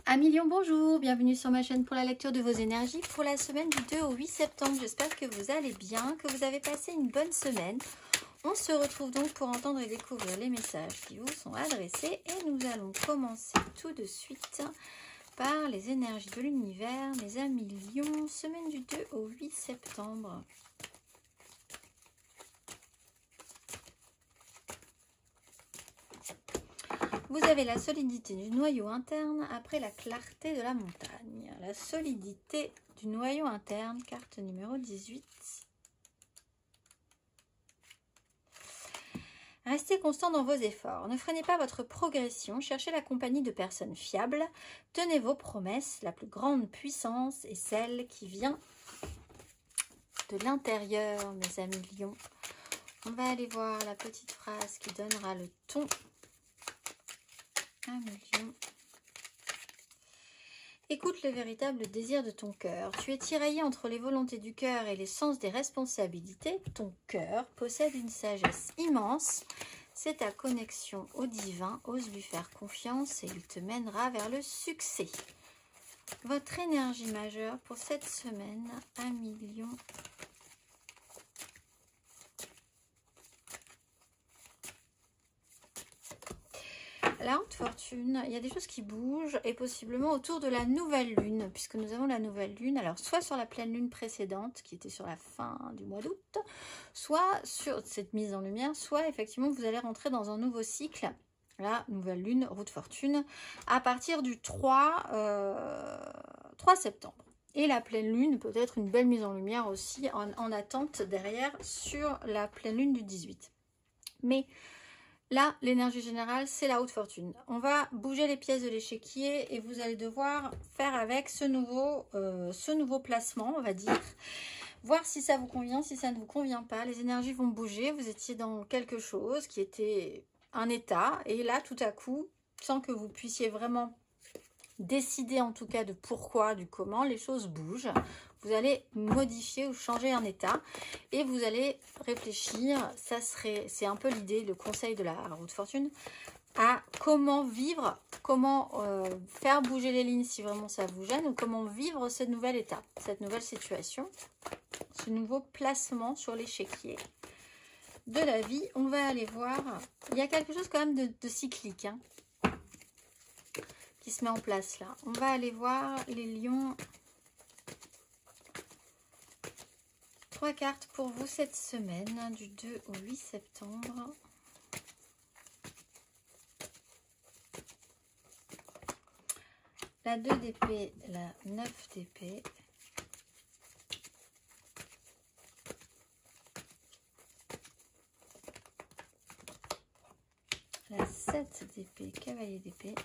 Amis Lion, bonjour, bienvenue sur ma chaîne pour la lecture de vos énergies pour la semaine du 2 au 8 septembre. J'espère que vous allez bien, que vous avez passé une bonne semaine. On se retrouve donc pour entendre et découvrir les messages qui vous sont adressés et nous allons commencer tout de suite par les énergies de l'univers, mes amis Lion, semaine du 2 au 8 septembre. Vous avez la solidité du noyau interne après la clarté de la montagne. La solidité du noyau interne, carte numéro 18. Restez constant dans vos efforts. Ne freinez pas votre progression. Cherchez la compagnie de personnes fiables. Tenez vos promesses. La plus grande puissance est celle qui vient de l'intérieur, mes amis Lions. On va aller voir la petite phrase qui donnera le ton. Un million. Écoute le véritable désir de ton cœur. Tu es tiraillé entre les volontés du cœur et les sens des responsabilités. Ton cœur possède une sagesse immense. C'est ta connexion au divin. Ose lui faire confiance et il te mènera vers le succès. Votre énergie majeure pour cette semaine, 1 million. La haute fortune, il y a des choses qui bougent et possiblement autour de la nouvelle lune, puisque nous avons la nouvelle lune, alors soit sur la pleine lune précédente, qui était sur la fin du mois d'août, soit sur cette mise en lumière, soit effectivement vous allez rentrer dans un nouveau cycle, la nouvelle lune, route fortune, à partir du 3 septembre. Et la pleine lune peut être une belle mise en lumière aussi en attente derrière sur la pleine lune du 18. Mais là, l'énergie générale, c'est la haute fortune. On va bouger les pièces de l'échiquier et vous allez devoir faire avec ce nouveau placement, on va dire. Voir si ça vous convient, si ça ne vous convient pas. Les énergies vont bouger. Vous étiez dans quelque chose qui était un état. Et là, tout à coup, sans que vous puissiez vraiment décider en tout cas de pourquoi, du comment, les choses bougent. Vous allez modifier ou changer un état et vous allez réfléchir, c'est un peu l'idée, le conseil de la route fortune, à comment vivre, comment faire bouger les lignes si vraiment ça vous gêne ou comment vivre ce nouvel état, cette nouvelle situation, ce nouveau placement sur l'échiquier de la vie. On va aller voir, il y a quelque chose quand même de cyclique hein, qui se met en place là. On va aller voir les lions. 3 cartes pour vous cette semaine, du 2 au 8 septembre. La 2 d'épée, la 9 d'épée. La 7 d'épée, cavalier d'épée.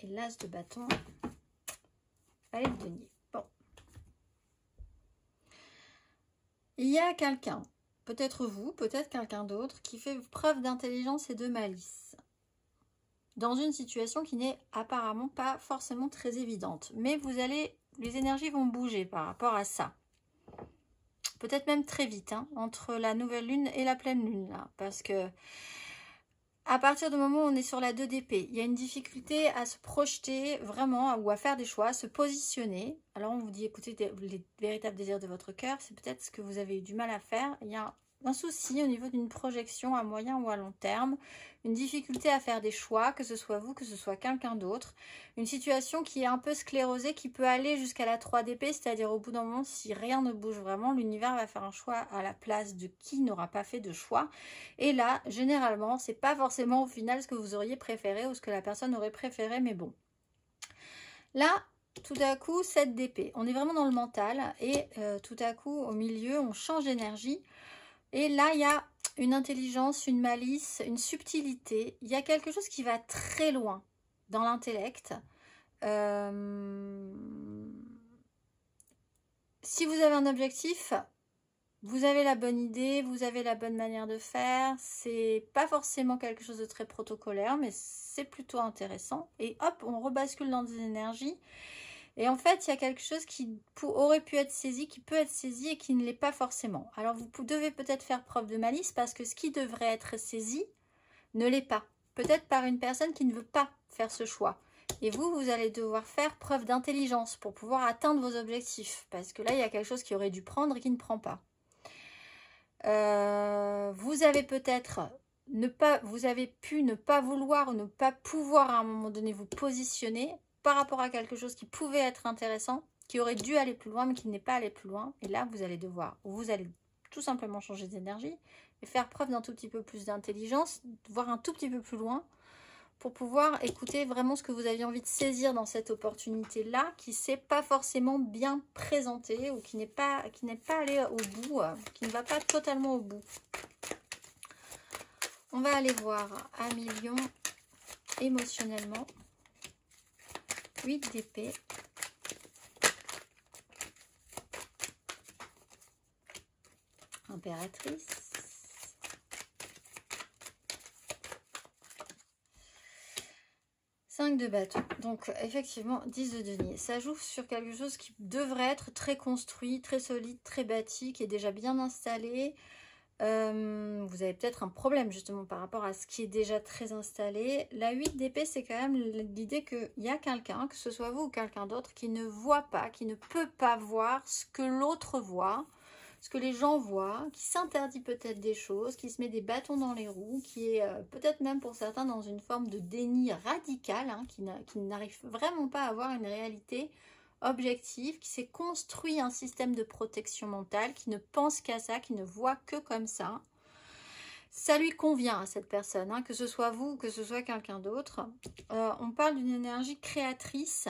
Et l'as de bâton. Allez, le denier. Bon. Il y a quelqu'un, peut-être vous, peut-être quelqu'un d'autre, qui fait preuve d'intelligence et de malice. Dans une situation qui n'est apparemment pas forcément très évidente. Mais les énergies vont bouger par rapport à ça. Peut-être même très vite, hein, entre la nouvelle lune et la pleine lune, là. Parce que à partir du moment où on est sur la 2 d'épée, il y a une difficulté à se projeter vraiment ou à faire des choix, à se positionner. Alors on vous dit, écoutez, les véritables désirs de votre cœur, c'est peut-être ce que vous avez eu du mal à faire. Il y a un souci au niveau d'une projection à moyen ou à long terme, une difficulté à faire des choix, que ce soit vous, que ce soit quelqu'un d'autre. Une situation qui est un peu sclérosée, qui peut aller jusqu'à la 3 d'épée, c'est-à-dire au bout d'un moment, si rien ne bouge vraiment, l'univers va faire un choix à la place de qui n'aura pas fait de choix. Et là, généralement, c'est pas forcément au final ce que vous auriez préféré ou ce que la personne aurait préféré, mais bon. Là, tout à coup, 7 d'épée. On est vraiment dans le mental et tout à coup, au milieu, on change d'énergie. Et là, il y a une intelligence, une malice, une subtilité. Il y a quelque chose qui va très loin dans l'intellect. Si vous avez un objectif, vous avez la bonne idée, vous avez la bonne manière de faire. C'est pas forcément quelque chose de très protocolaire, mais c'est plutôt intéressant. Et hop, on rebascule dans des énergies. Et en fait, il y a quelque chose qui aurait pu être saisi, qui peut être saisi et qui ne l'est pas forcément. Alors, vous devez peut-être faire preuve de malice parce que ce qui devrait être saisi ne l'est pas. Peut-être par une personne qui ne veut pas faire ce choix. Et vous, vous allez devoir faire preuve d'intelligence pour pouvoir atteindre vos objectifs. Parce que là, il y a quelque chose qui aurait dû prendre et qui ne prend pas. Vous avez peut-être vous avez pu ne pas vouloir ou ne pas pouvoir à un moment donné vous positionner par rapport à quelque chose qui pouvait être intéressant, qui aurait dû aller plus loin, mais qui n'est pas allé plus loin. Et là, vous allez devoir, vous allez tout simplement changer d'énergie et faire preuve d'un tout petit peu plus d'intelligence, voir un tout petit peu plus loin pour pouvoir écouter vraiment ce que vous aviez envie de saisir dans cette opportunité-là, qui ne s'est pas forcément bien présentée ou qui n'est pas allé au bout, qui ne va pas totalement au bout. On va aller voir à million émotionnellement. 8 d'épée. Impératrice. 5 de bâton. Donc, effectivement, 10 de denier. Ça joue sur quelque chose qui devrait être très construit, très solide, très bâti, qui est déjà bien installé. Vous avez peut-être un problème, justement, par rapport à ce qui est déjà très installé. La 8 d'épée, c'est quand même l'idée qu'il y a quelqu'un, que ce soit vous ou quelqu'un d'autre, qui ne voit pas, qui ne peut pas voir ce que l'autre voit, ce que les gens voient, qui s'interdit peut-être des choses, qui se met des bâtons dans les roues, qui est peut-être même pour certains dans une forme de déni radical, hein, qui n'arrive vraiment pas à avoir une réalité objective, qui s'est construit un système de protection mentale, qui ne pense qu'à ça, qui ne voit que comme ça. Ça lui convient à cette personne, hein, que ce soit vous ou que ce soit quelqu'un d'autre. On parle d'une énergie créatrice.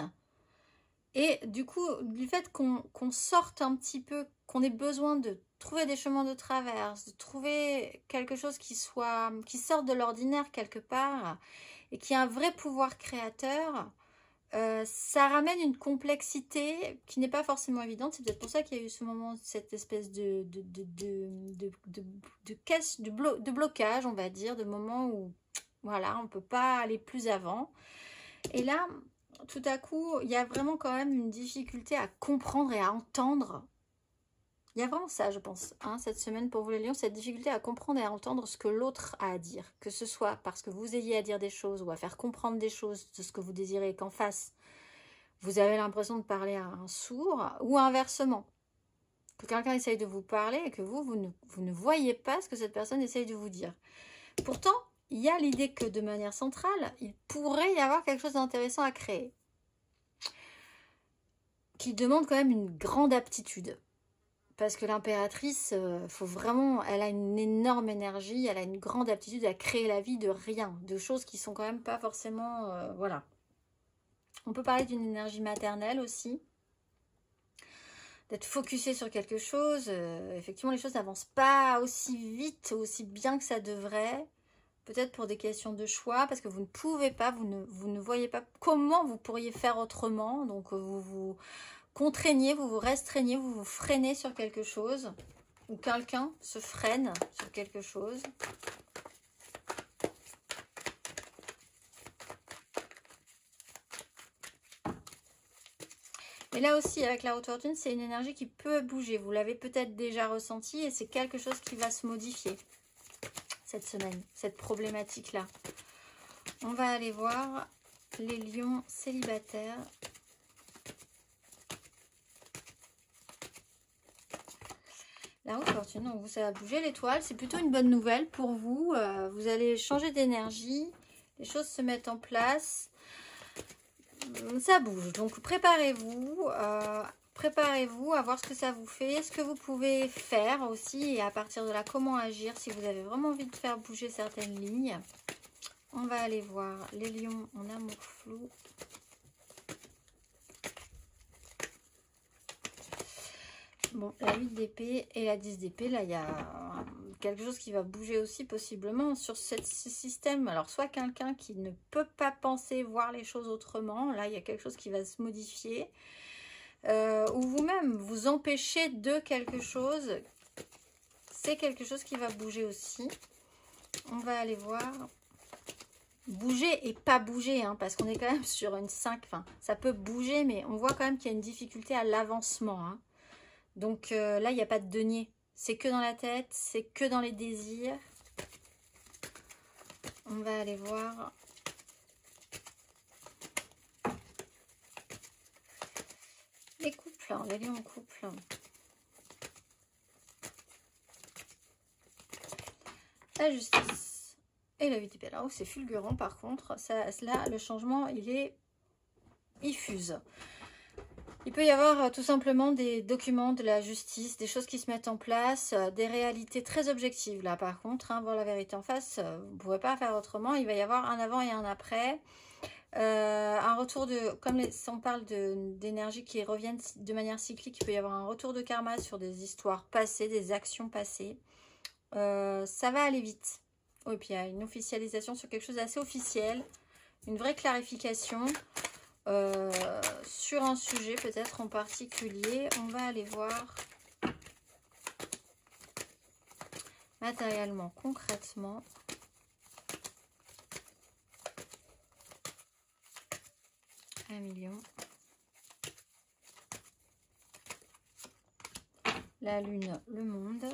Et du coup, du fait qu'on sorte un petit peu, qu'on ait besoin de trouver des chemins de traverse, de trouver quelque chose qui sorte de l'ordinaire quelque part, et qui a un vrai pouvoir créateur, ça ramène une complexité qui n'est pas forcément évidente. C'est peut-être pour ça qu'il y a eu ce moment, cette espèce de blocage, on va dire, de moment où voilà, on ne peut pas aller plus avant. Et là, tout à coup, il y a vraiment quand même une difficulté à comprendre et à entendre. Il y a vraiment ça, je pense, hein, cette semaine pour vous les lions, cette difficulté à comprendre et à entendre ce que l'autre a à dire. Que ce soit parce que vous ayez à dire des choses ou à faire comprendre des choses de ce que vous désirez et qu'en face, vous avez l'impression de parler à un sourd, ou inversement. Que quelqu'un essaye de vous parler et que vous ne voyez pas ce que cette personne essaye de vous dire. Pourtant, il y a l'idée que de manière centrale, il pourrait y avoir quelque chose d'intéressant à créer. Qui demande quand même une grande aptitude. Parce que l'impératrice, faut vraiment, elle a une énorme énergie, elle a une grande aptitude à créer la vie de rien, de choses qui sont quand même pas forcément, voilà. On peut parler d'une énergie maternelle aussi, d'être focusé sur quelque chose. Effectivement, les choses n'avancent pas aussi vite, aussi bien que ça devrait. Peut-être pour des questions de choix, parce que vous ne pouvez pas, vous ne voyez pas comment vous pourriez faire autrement. Donc vous vous contraignez, vous vous restreignez, vous vous freinez sur quelque chose. Ou quelqu'un se freine sur quelque chose. Et là aussi, avec la haute fortune, c'est une énergie qui peut bouger. Vous l'avez peut-être déjà ressenti et c'est quelque chose qui va se modifier cette semaine, cette problématique-là. On va aller voir les lions célibataires. La haute fortune, donc vous, ça va bouger l'étoile. C'est plutôt une bonne nouvelle pour vous. Vous allez changer d'énergie. Les choses se mettent en place. Ça bouge. Donc préparez-vous. Préparez-vous à voir ce que ça vous fait, ce que vous pouvez faire aussi. Et à partir de là, comment agir si vous avez vraiment envie de faire bouger certaines lignes. On va aller voir les lions en amour flou. Bon, la 8 d'épée et la 10 d'épée, là, il y a quelque chose qui va bouger aussi possiblement sur ce système. Alors, soit quelqu'un qui ne peut pas penser, voir les choses autrement. Là, il y a quelque chose qui va se modifier. Ou vous-même, vous empêchez de quelque chose. C'est quelque chose qui va bouger aussi. On va aller voir. Bouger et pas bouger, hein, parce qu'on est quand même sur une 5. Enfin, ça peut bouger, mais on voit quand même qu'il y a une difficulté à l'avancement, hein. Donc là, il n'y a pas de denier. C'est que dans la tête, c'est que dans les désirs. On va aller voir les couples, hein, les lions en couple. La justice et la vie d'épée. Là où c'est fulgurant par contre, ça, là le changement il fuse. Il peut y avoir tout simplement des documents de la justice, des choses qui se mettent en place, des réalités très objectives. Là par contre, hein, voir la vérité en face, vous ne pouvez pas faire autrement. Il va y avoir un avant et un après. Un retour de, comme on parle d'énergie qui reviennent de manière cyclique, il peut y avoir un retour de karma sur des histoires passées, des actions passées. Ça va aller vite. Oh, et puis il y a une officialisation sur quelque chose d'assez officiel, une vraie clarification. Sur un sujet peut-être en particulier. On va aller voir matériellement, concrètement. Un million. La lune, le monde.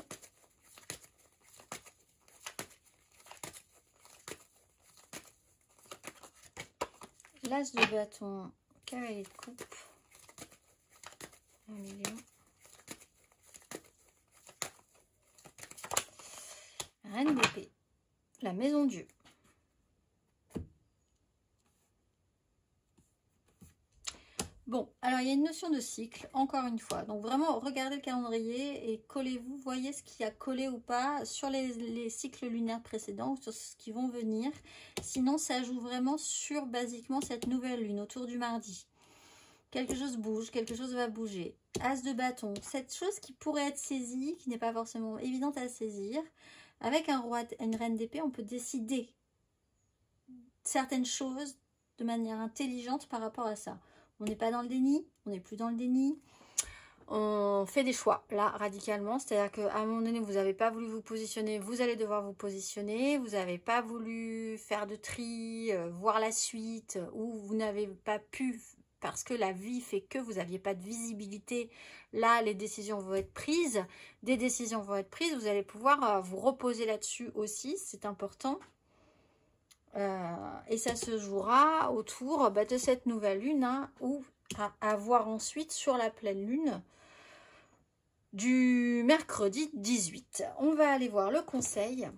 L'as de bâton, cavalier de coupe, 1 million. Reine d'épée, la maison Dieu. Bon, alors il y a une notion de cycle, encore une fois. Donc vraiment, regardez le calendrier et collez-vous, voyez ce qui a collé ou pas sur les cycles lunaires précédents ou sur ce qui vont venir. Sinon, ça joue vraiment sur, basiquement, cette nouvelle lune autour du mardi. Quelque chose bouge, quelque chose va bouger. As de bâton, cette chose qui pourrait être saisie, qui n'est pas forcément évidente à saisir. Avec un roi, une reine d'épée, on peut décider certaines choses de manière intelligente par rapport à ça. On n'est pas dans le déni, on n'est plus dans le déni. On fait des choix, là, radicalement. C'est-à-dire qu'à un moment donné, vous n'avez pas voulu vous positionner, vous allez devoir vous positionner. Vous n'avez pas voulu faire de tri, voir la suite, ou vous n'avez pas pu, parce que la vie fait que vous n'aviez pas de visibilité. Là, les décisions vont être prises. Des décisions vont être prises. Vous allez pouvoir vous reposer là-dessus aussi. C'est important. Et ça se jouera autour de cette nouvelle lune, hein, ou à voir ensuite sur la pleine lune du mercredi 18. On va aller voir le conseil.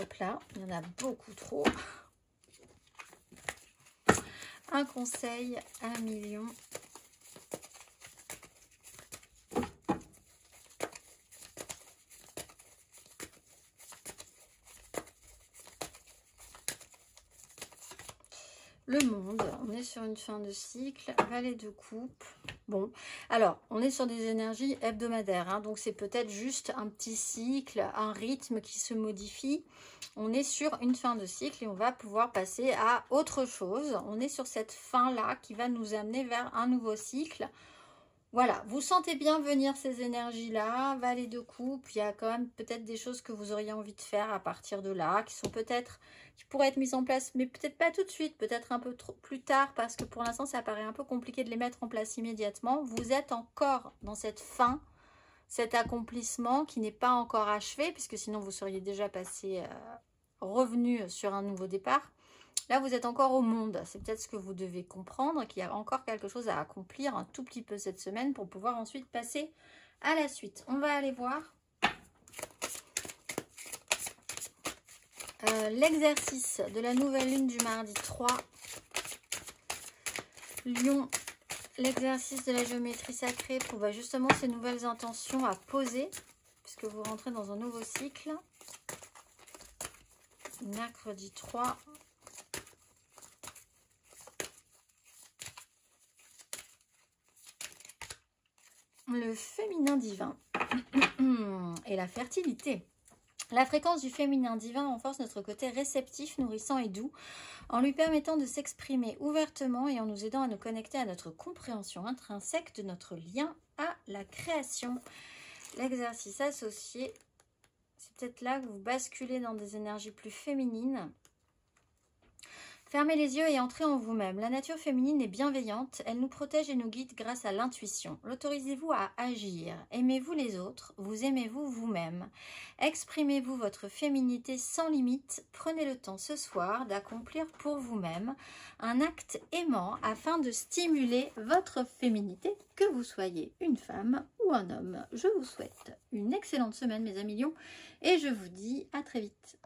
Hop là, il y en a beaucoup trop. Un conseil à 1 million. Le monde, on est sur une fin de cycle, valet de coupe. Bon, alors, on est sur des énergies hebdomadaires, hein, donc c'est peut-être juste un petit cycle, un rythme qui se modifie. On est sur une fin de cycle et on va pouvoir passer à autre chose. On est sur cette fin-là qui va nous amener vers un nouveau cycle. Voilà, vous sentez bien venir ces énergies-là, valet de coupe, il y a quand même peut-être des choses que vous auriez envie de faire à partir de là, qui pourraient être mises en place, mais peut-être pas tout de suite, peut-être un peu plus tard, parce que pour l'instant, ça paraît un peu compliqué de les mettre en place immédiatement. Vous êtes encore dans cette fin, cet accomplissement qui n'est pas encore achevé, puisque sinon vous seriez déjà passé, revenu sur un nouveau départ. Là, vous êtes encore au monde. C'est peut-être ce que vous devez comprendre, qu'il y a encore quelque chose à accomplir un tout petit peu cette semaine pour pouvoir ensuite passer à la suite. On va aller voir l'exercice de la nouvelle lune du mardi 3. Lion, l'exercice de la géométrie sacrée pour justement ces nouvelles intentions à poser, puisque vous rentrez dans un nouveau cycle. Mercredi 3. Le féminin divin et la fertilité. La fréquence du féminin divin renforce notre côté réceptif, nourrissant et doux, en lui permettant de s'exprimer ouvertement et en nous aidant à nous connecter à notre compréhension intrinsèque de notre lien à la création. L'exercice associé, c'est peut-être là que vous basculez dans des énergies plus féminines. Fermez les yeux et entrez en vous-même. La nature féminine est bienveillante, elle nous protège et nous guide grâce à l'intuition. L'autorisez-vous à agir. Aimez-vous les autres, vous aimez-vous vous-même. Exprimez-vous votre féminité sans limite. Prenez le temps ce soir d'accomplir pour vous-même un acte aimant afin de stimuler votre féminité, que vous soyez une femme ou un homme. Je vous souhaite une excellente semaine mes amis lions et je vous dis à très vite.